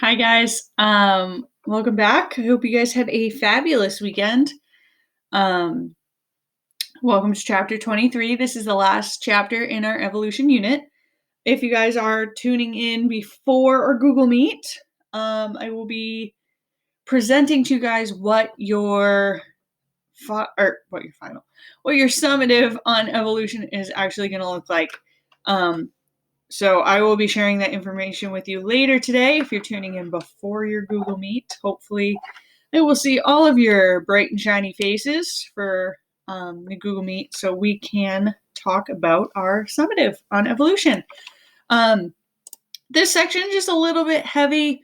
Hi guys. Welcome back. I hope you guys had a fabulous weekend. Um, Welcome to chapter 23. This is the last chapter in our evolution unit. If you guys are tuning in before our Google Meet, I will be presenting to you guys what your summative on evolution is actually going to look like. So I will be sharing that information with you later today. If you're tuning in before your Google Meet, hopefully I will see all of your bright and shiny faces for the Google Meet so we can talk about our summative on evolution. This section is just a little bit heavy.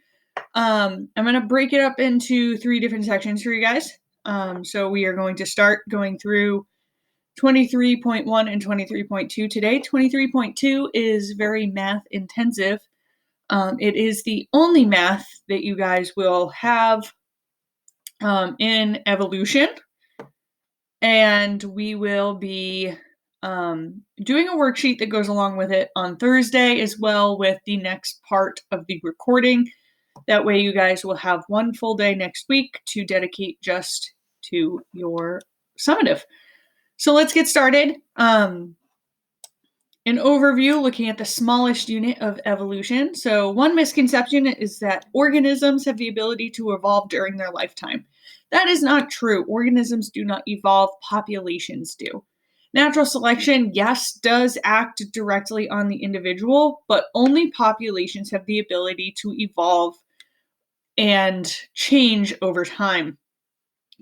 I'm going to break it up into 3 different sections for you guys. So we are going to start going through 23.1 and 23.2 today. 23.2 is very math intensive. It is the only math that you guys will have in evolution. And we will be doing a worksheet that goes along with it on Thursday as well with the next part of the recording. That way you guys will have one full day next week to dedicate just to your summative. So let's get started. An overview looking at the smallest unit of evolution. So one misconception is that organisms have the ability to evolve during their lifetime. That is not true. Organisms do not evolve, populations do. Natural selection, yes, does act directly on the individual, but only populations have the ability to evolve and change over time.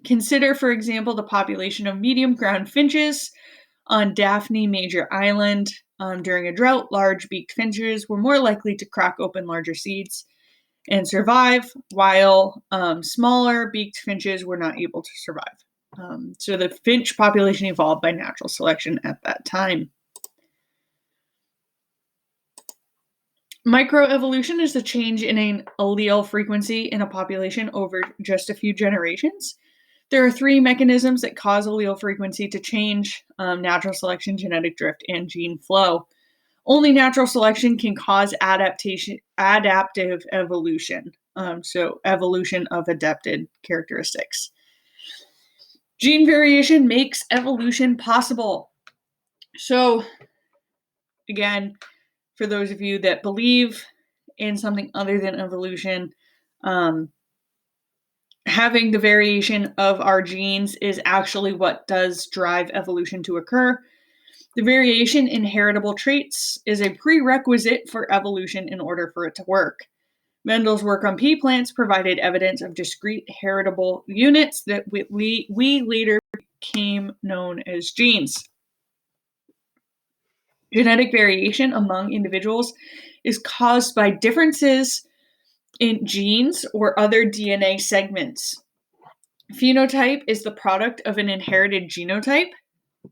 Consider, for example, the population of medium ground finches on Daphne Major Island. During a drought, large-beaked finches were more likely to crack open larger seeds and survive, while smaller beaked finches were not able to survive. So the finch population evolved by natural selection at that time. Microevolution is the change in an allele frequency in a population over just a few generations. There are 3 mechanisms that cause allele frequency to change: natural selection, genetic drift, and gene flow. Only natural selection can cause adaptive evolution. So evolution of adapted characteristics. Gene variation makes evolution possible. So again, for those of you that believe in something other than evolution, having the variation of our genes is actually what does drive evolution to occur. The variation in heritable traits is a prerequisite for evolution in order for it to work. Mendel's work on pea plants provided evidence of discrete heritable units that we later became known as genes. Genetic variation among individuals is caused by differences in genes or other DNA segments. Phenotype is the product of an inherited genotype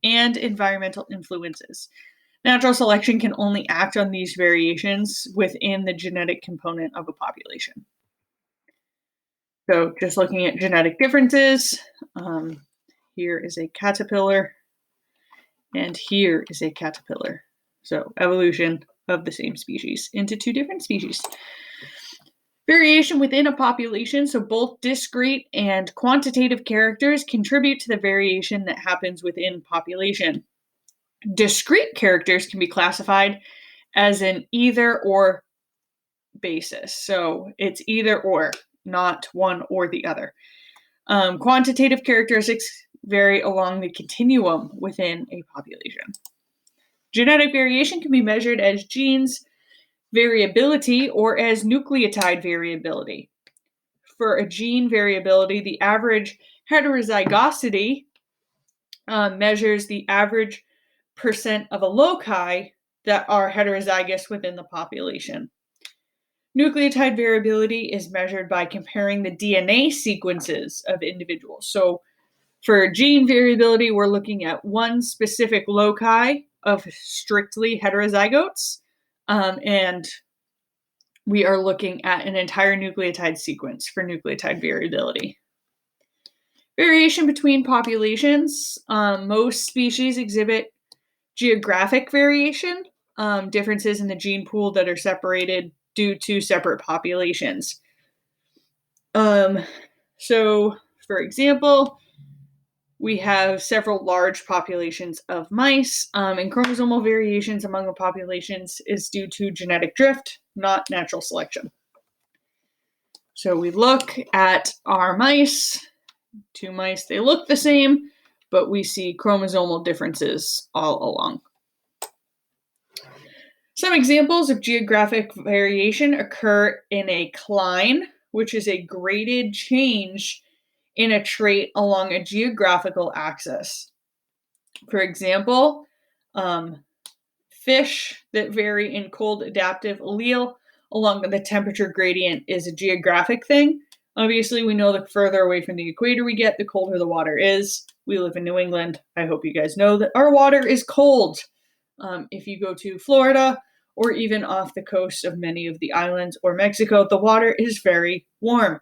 and environmental influences. Natural selection can only act on these variations within the genetic component of a population. So just looking at genetic differences, here is a caterpillar, and here is a caterpillar. So evolution of the same species into 2 different species. Variation within a population, so both discrete and quantitative characters contribute to the variation that happens within population. Discrete characters can be classified as an either or basis. So it's either or, not one or the other. Quantitative characteristics vary along the continuum within a population. Genetic variation can be measured as genes variability or as nucleotide variability. For a gene variability, the average heterozygosity measures the average percent of a loci that are heterozygous within the population. Nucleotide variability is measured by comparing the DNA sequences of individuals. So for gene variability, we're looking at one specific loci of strictly heterozygotes, and we are looking at an entire nucleotide sequence for nucleotide variability. Variation between populations. Most species exhibit geographic variation, differences in the gene pool that are separated due to separate populations. So, for example, we have several large populations of mice, and chromosomal variations among the populations is due to genetic drift, not natural selection. So we look at our mice, 2 mice, they look the same, but we see chromosomal differences all along. Some examples of geographic variation occur in a cline, which is a graded change in a trait along a geographical axis. For example, fish that vary in cold adaptive allele along the temperature gradient is a geographic thing. Obviously, we know the further away from the equator we get, the colder the water is. We live in New England. I hope you guys know that our water is cold. If you go to Florida or even off the coast of many of the islands or Mexico, the water is very warm.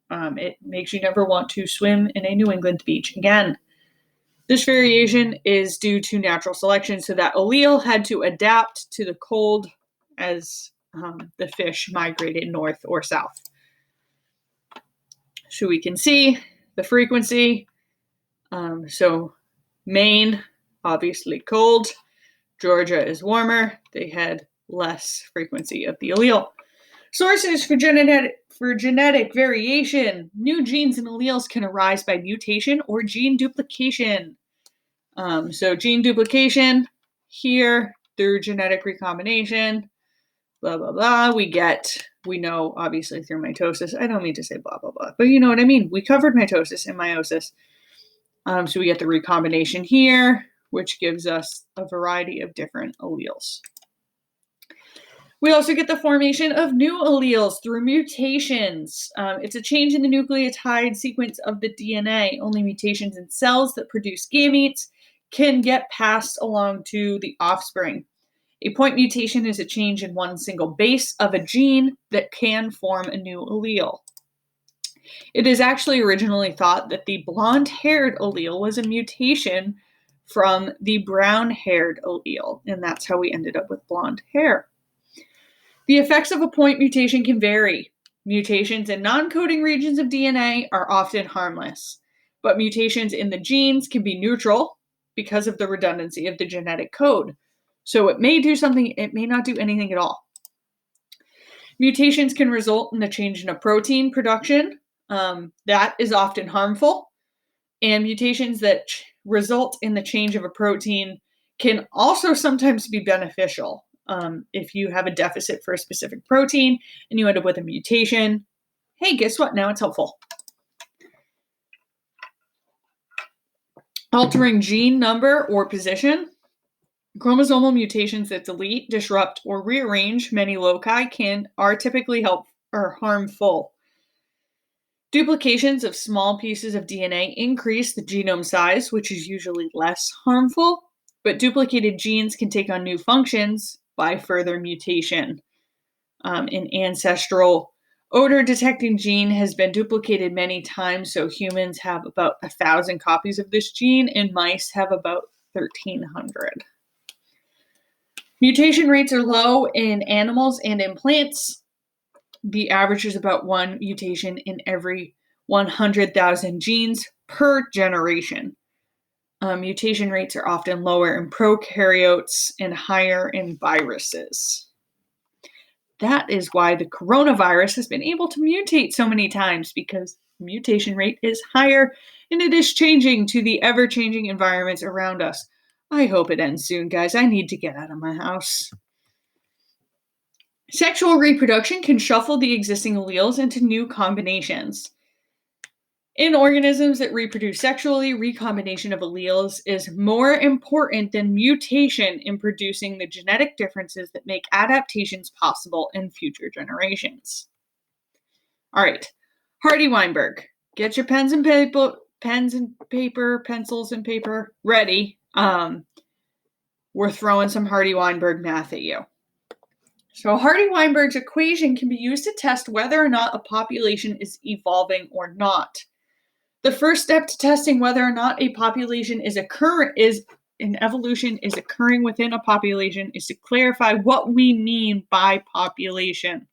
It makes you never want to swim in a New England beach again. This variation is due to natural selection, so that allele had to adapt to the cold as the fish migrated north or south. So we can see the frequency. So Maine, obviously cold. Georgia is warmer. They had less frequency of the allele. Sources for genetic variation. New genes and alleles can arise by mutation or gene duplication. So gene duplication here through genetic recombination, blah, blah, blah. We know obviously through mitosis. I don't mean to say blah, blah, blah, but you know what I mean. We covered mitosis and meiosis. So we get the recombination here, which gives us a variety of different alleles. We also get the formation of new alleles through mutations. It's a change in the nucleotide sequence of the DNA. Only mutations in cells that produce gametes can get passed along to the offspring. A point mutation is a change in one single base of a gene that can form a new allele. It is actually originally thought that the blonde-haired allele was a mutation from the brown-haired allele, and that's how we ended up with blonde hair. The effects of a point mutation can vary. Mutations in non-coding regions of DNA are often harmless, but mutations in the genes can be neutral because of the redundancy of the genetic code. So it may do something, it may not do anything at all. Mutations can result in a change in a protein production. That is often harmful. And mutations that result in the change of a protein can also sometimes be beneficial. If you have a deficit for a specific protein and you end up with a mutation, hey, guess what? Now it's helpful. Altering gene number or position. Chromosomal mutations that delete, disrupt, or rearrange many loci are typically harmful. Duplications of small pieces of DNA increase the genome size, which is usually less harmful, but duplicated genes can take on new functions by further mutation. An ancestral odor detecting gene has been duplicated many times, so humans have about 1,000 copies of this gene and mice have about 1,300. Mutation rates are low in animals and in plants. The average is about 1 mutation in every 100,000 genes per generation. Mutation rates are often lower in prokaryotes and higher in viruses. That is why the coronavirus has been able to mutate so many times, because the mutation rate is higher and it is changing to the ever-changing environments around us. I hope it ends soon, guys. I need to get out of my house. Sexual reproduction can shuffle the existing alleles into new combinations. In organisms that reproduce sexually, recombination of alleles is more important than mutation in producing the genetic differences that make adaptations possible in future generations. All right, Hardy-Weinberg, get your pencils and paper ready. We're throwing some Hardy-Weinberg math at you. So Hardy-Weinberg's equation can be used to test whether or not a population is evolving or not. The first step to testing whether or not a population an evolution is occurring within a population is to clarify what we mean by population.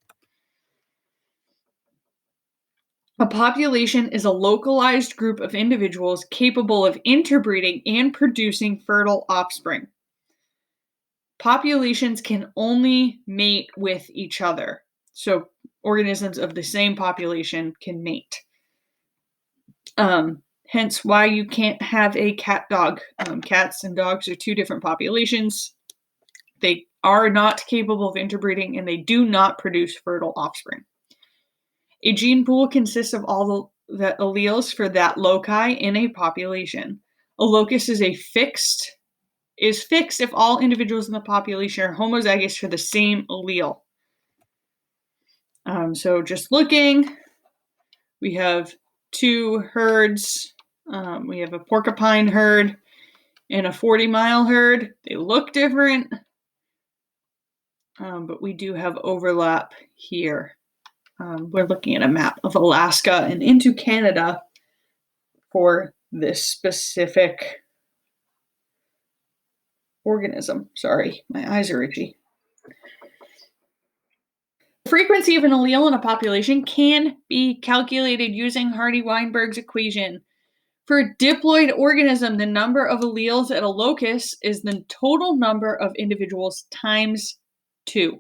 A population is a localized group of individuals capable of interbreeding and producing fertile offspring. Populations can only mate with each other. So organisms of the same population can mate. Hence why you can't have a cat-dog. Cats and dogs are two different populations. They are not capable of interbreeding and they do not produce fertile offspring. A gene pool consists of all the alleles for that loci in a population. A locus is fixed if all individuals in the population are homozygous for the same allele. So just looking, we have two herds. We have a porcupine herd and a 40-mile herd. They look different, but we do have overlap here. We're looking at a map of Alaska and into Canada for this specific organism. Sorry, my eyes are itchy. The frequency of an allele in a population can be calculated using Hardy-Weinberg's equation. For a diploid organism, the number of alleles at a locus is the total number of individuals times 2.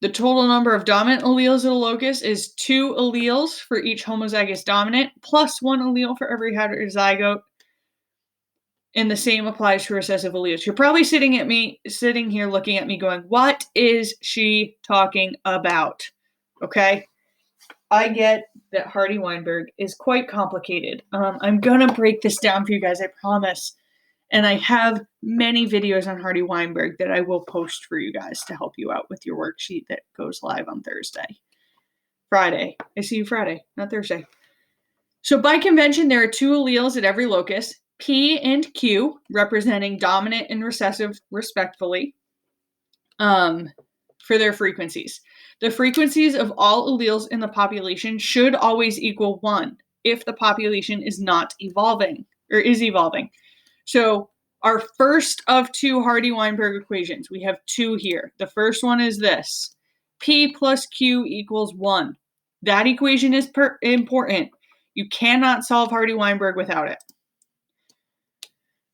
The total number of dominant alleles at a locus is 2 alleles for each homozygous dominant, plus 1 allele for every heterozygote. And the same applies for recessive alleles. You're probably sitting here looking at me going, what is she talking about? Okay. I get that Hardy-Weinberg is quite complicated. I'm going to break this down for you guys, I promise. And I have many videos on Hardy-Weinberg that I will post for you guys to help you out with your worksheet that goes live on Friday. I see you Friday, not Thursday. So by convention, there are 2 alleles at every locus, P and Q, representing dominant and recessive respectively, for their frequencies. The frequencies of all alleles in the population should always equal 1 if the population is not evolving, or is evolving. So our first of 2 Hardy-Weinberg equations, we have 2 here. The first one is this. P plus Q equals 1. That equation is important. You cannot solve Hardy-Weinberg without it.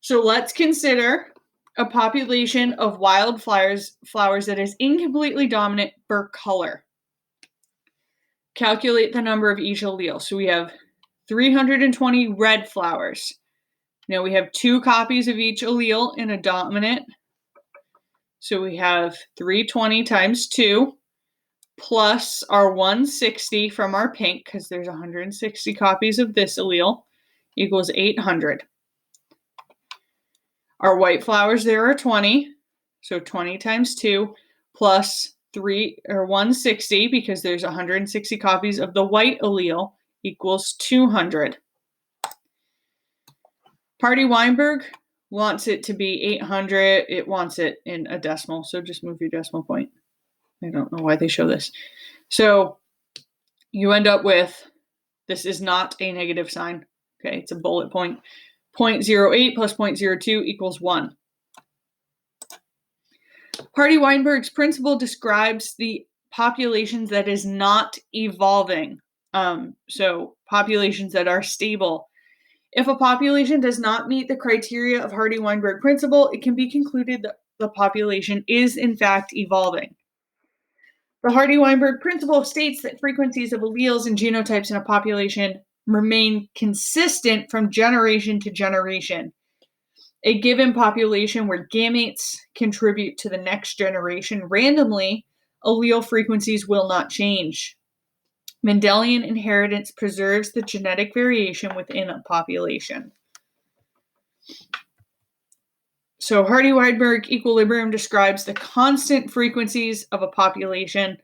So let's consider a population of wildflowers that is incompletely dominant for color. Calculate the number of each allele. So we have 320 red flowers. Now we have 2 copies of each allele in a dominant. So we have 320 times 2 plus our 160 from our pink, because there's 160 copies of this allele, equals 800. Our white flowers, there are 20. So 20 times 2 plus 160, because there's 160 copies of the white allele, equals 200. Hardy-Weinberg wants it to be 800. It wants it in a decimal, so just move your decimal point. I don't know why they show this. So you end up with, this is not a negative sign. Okay, it's a bullet point. 0.08 plus 0.02 equals 1. Hardy-Weinberg's principle describes the populations that is not evolving. So populations that are stable. If a population does not meet the criteria of Hardy-Weinberg principle, it can be concluded that the population is in fact evolving. The Hardy-Weinberg principle states that frequencies of alleles and genotypes in a population remain consistent from generation to generation. A given population where gametes contribute to the next generation randomly, allele frequencies will not change. Mendelian inheritance preserves the genetic variation within a population. So Hardy-Weinberg equilibrium describes the constant frequencies of a population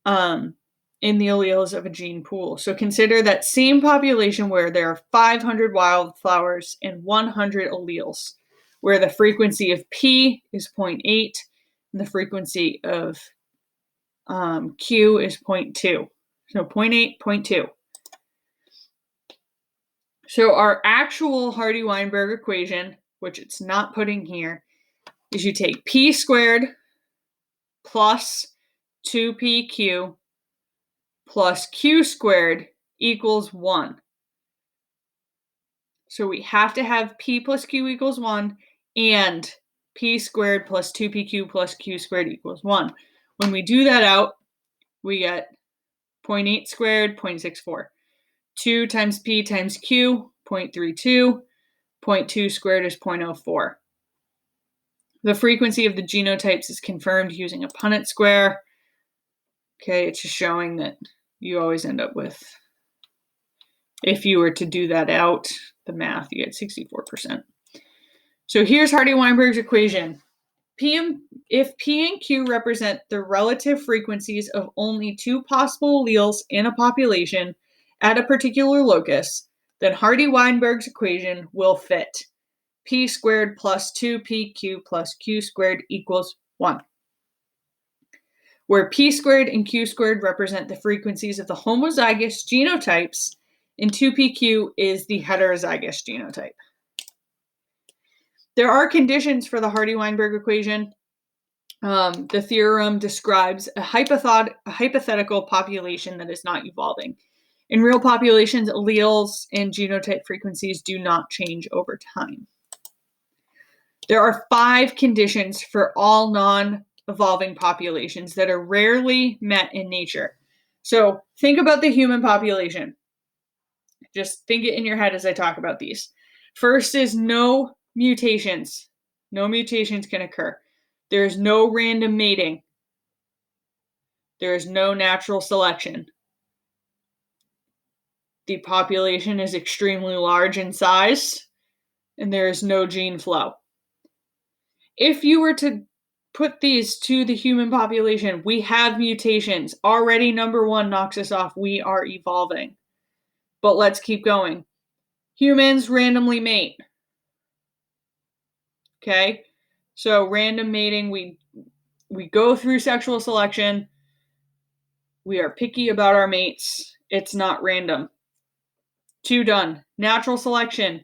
in the alleles of a gene pool. So consider that same population where there are 500 wildflowers and 100 alleles, where the frequency of P is 0.8 and the frequency of Q is 0.2. So 0.8, 0.2. So our actual Hardy-Weinberg equation, which it's not putting here, is you take P squared plus 2PQ plus Q squared equals 1. So we have to have P plus Q equals 1 and P squared plus 2PQ plus Q squared equals 1. When we do that out, we get 0.8 squared, 0.64. 2 times P times Q, 0.32. 0.2 squared is 0.04. The frequency of the genotypes is confirmed using a Punnett square. Okay, it's just showing that you always end up with, if you were to do that out, the math, you get 64%. So here's Hardy-Weinberg's equation. If P and Q represent the relative frequencies of only two possible alleles in a population at a particular locus, then Hardy-Weinberg's equation will fit. P squared plus 2PQ plus Q squared equals 1. Where P squared and Q squared represent the frequencies of the homozygous genotypes, and 2PQ is the heterozygous genotype. There are conditions for the Hardy-Weinberg equation. The theorem describes a hypothetical population that is not evolving. In real populations, alleles and genotype frequencies do not change over time. There are 5 conditions for all non-evolving populations that are rarely met in nature. So think about the human population. Just think it in your head as I talk about these. First is no mutations. No mutations can occur. There is no random mating. There is no natural selection. The population is extremely large in size, and there is no gene flow. If you were to put these to the human population, we have mutations. Already, number 1 knocks us off. We are evolving. But let's keep going. Humans randomly mate. Okay? So random mating, we go through sexual selection. We are picky about our mates. It's not random. 2 done. Natural selection.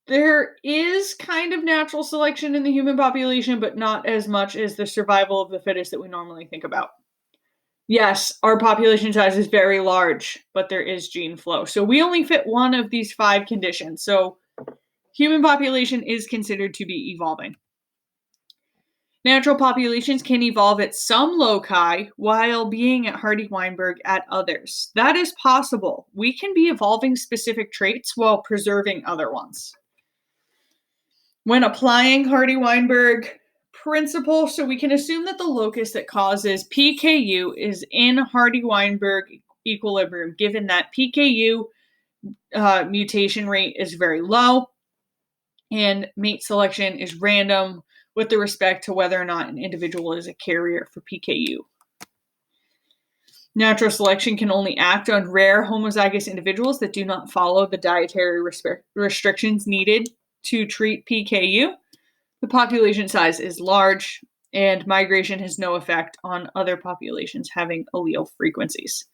There is kind of natural selection in the human population, but not as much as the survival of the fittest that we normally think about. Yes, our population size is very large, but there is gene flow. So we only fit one of these 5 conditions. So human population is considered to be evolving. Natural populations can evolve at some loci while being at Hardy-Weinberg at others. That is possible. We can be evolving specific traits while preserving other ones. When applying Hardy-Weinberg principle, so we can assume that the locus that causes PKU is in Hardy-Weinberg equilibrium, given that PKU mutation rate is very low and mate selection is random with respect to whether or not an individual is a carrier for PKU. Natural selection can only act on rare homozygous individuals that do not follow the dietary restrictions needed to treat PKU. The population size is large, and migration has no effect on other populations having allele frequencies.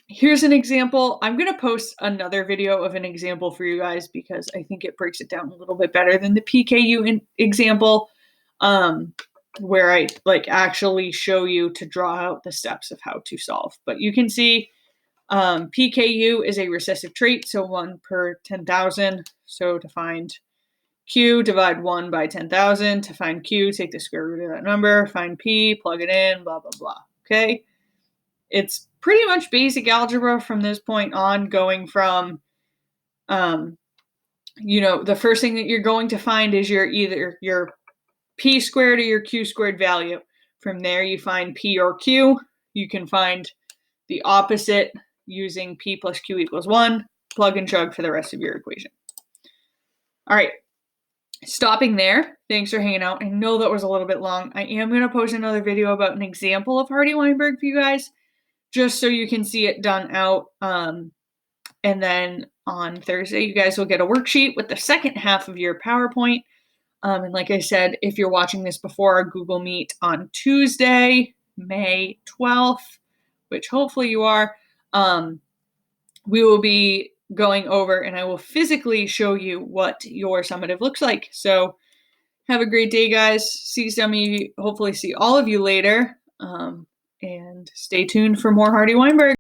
Here's an example. I'm going to post another video of an example for you guys because I think it breaks it down a little bit better than the PKU example, where I actually show you to draw out the steps of how to solve. But you can see PKU is a recessive trait, so 1 per 10,000. So to find Q, divide 1 by 10,000. To find Q, take the square root of that number. Find P, plug it in, blah, blah, blah. Okay? It's pretty much basic algebra from this point on, going from, the first thing that you're going to find is either your P squared or your Q squared value. From there, you find P or Q. You can find the opposite using P plus Q equals 1. Plug and chug for the rest of your equation. All right. Stopping there. Thanks for hanging out. I know that was a little bit long. I am going to post another video about an example of Hardy-Weinberg for you guys, just so you can see it done out. And then on Thursday, you guys will get a worksheet with the second half of your PowerPoint. And like I said, if you're watching this before our Google Meet on Tuesday, May 12th, which hopefully you are, we will be going over and I will physically show you what your summative looks like. So have a great day, guys. Hopefully see all of you later. And stay tuned for more Hardy Weinberg.